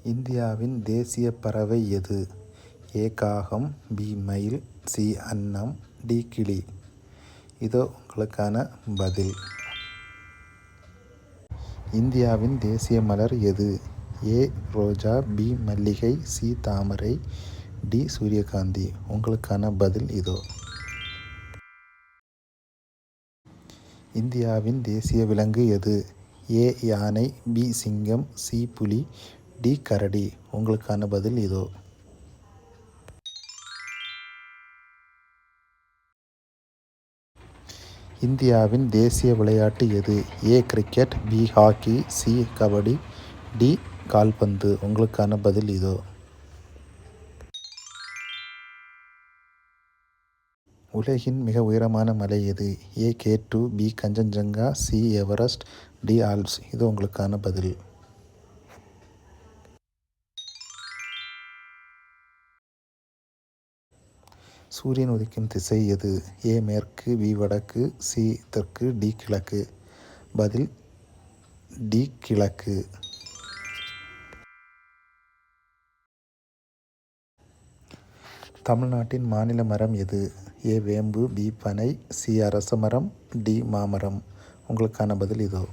இந்தியாவின் தேசிய பறவை எது? ஏ காகம், பி மயில், சி அன்னம், டி கிளி. இதோ உங்களுக்கான பதில். இந்தியாவின் தேசிய மலர் எது? ஏ ரோஜா, பி மல்லிகை, சி தாமரை, டி சூரியகாந்தி. உங்களுக்கான பதில் இதோ. இந்தியாவின் தேசிய விலங்கு எது? ஏ யானை, பி சிங்கம், சி புலி, டி கரடி. உங்களுக்கான பதில் இதோ. இந்தியாவின் தேசிய விளையாட்டு எது? A cricket, B hockey, C kabaddi, D கால்பந்து. உங்களுக்கான பதில் இதோ. உலகின் மிக உயரமான மலை எது? A K2, B Kanchenjunga, C Everest, D Alps. இது உங்களுக்கான பதில். சூரியன் உதிக்கும் திசை எது? ஏ மேற்கு, பி வடக்கு, சி தெற்கு, டி கிழக்கு. பதில் டி கிழக்கு. தமிழ்நாட்டின் மாநில மரம் எது? ஏ வேம்பு, பி பனை, சி அரச மரம், டி மாமரம். உங்களுக்கான பதில் இதோ.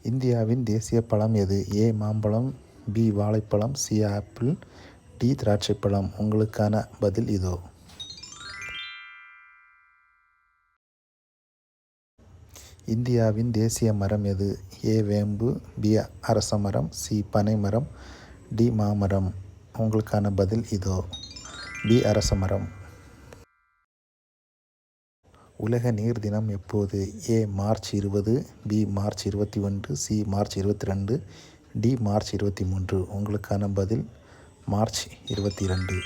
இந்தியாவின் தேசிய பழம் எது? ஏ மாம்பழம், பி வாழைப்பழம், சி ஆப்பிள், டி திராட்சைப்பழம். உங்களுக்கான பதில் இதோ. இந்தியாவின் தேசிய மரம் எது? ஏ வேம்பு, பி அரச மரம், சி பனை மரம், டி மாமரம். உங்களுக்கான பதில் இதோ. பி அரச மரம். உலக நீர் தினம் எப்போது? A March 20, B March 21, C March 22, D March 23. உங்களுக்கான பதில் மார்ச் 22.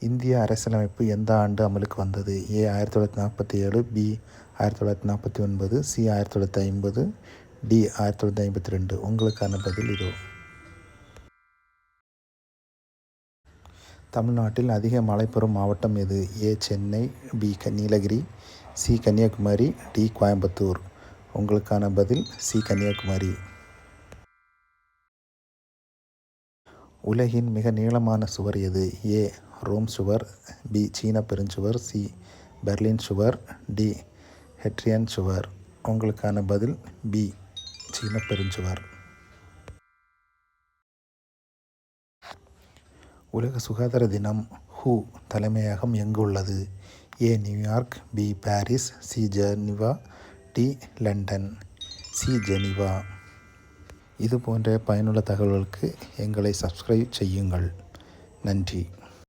இந்திய அரசியலமைப்பு எந்த ஆண்டு அமலுக்கு வந்தது? ஏ 1947, பி 1949, சி 1950, டி 1952. உங்களுக்கான பதில் இதோ. தமிழ்நாட்டில் அதிக மழை பெறும் மாவட்டம் எது? A Chennai, B Nilgiri, C Kanyakumari, D Coimbatore. உங்களுக்கான பதில் சி கன்னியாகுமரி. உலகின் மிக நீளமான சுவர் எது? ஏ ரோம் சுவர், பி சீன பெருஞ்சுவர், சி பெர்லின் சுவர், டி ஹெட்ரியன் சுவர். உங்களுக்கான பதில் பி சீன பெருஞ்சுவர். உலக சுகாதார தினம் ஹூ தலைமையகம் எங்கு உள்ளது? A New York, B Paris, C Geneva, D London. C Geneva. இது போன்ற பயனுள்ள தகவல்களுக்கு எங்களை சப்ஸ்கிரைப் செய்யுங்கள். நன்றி.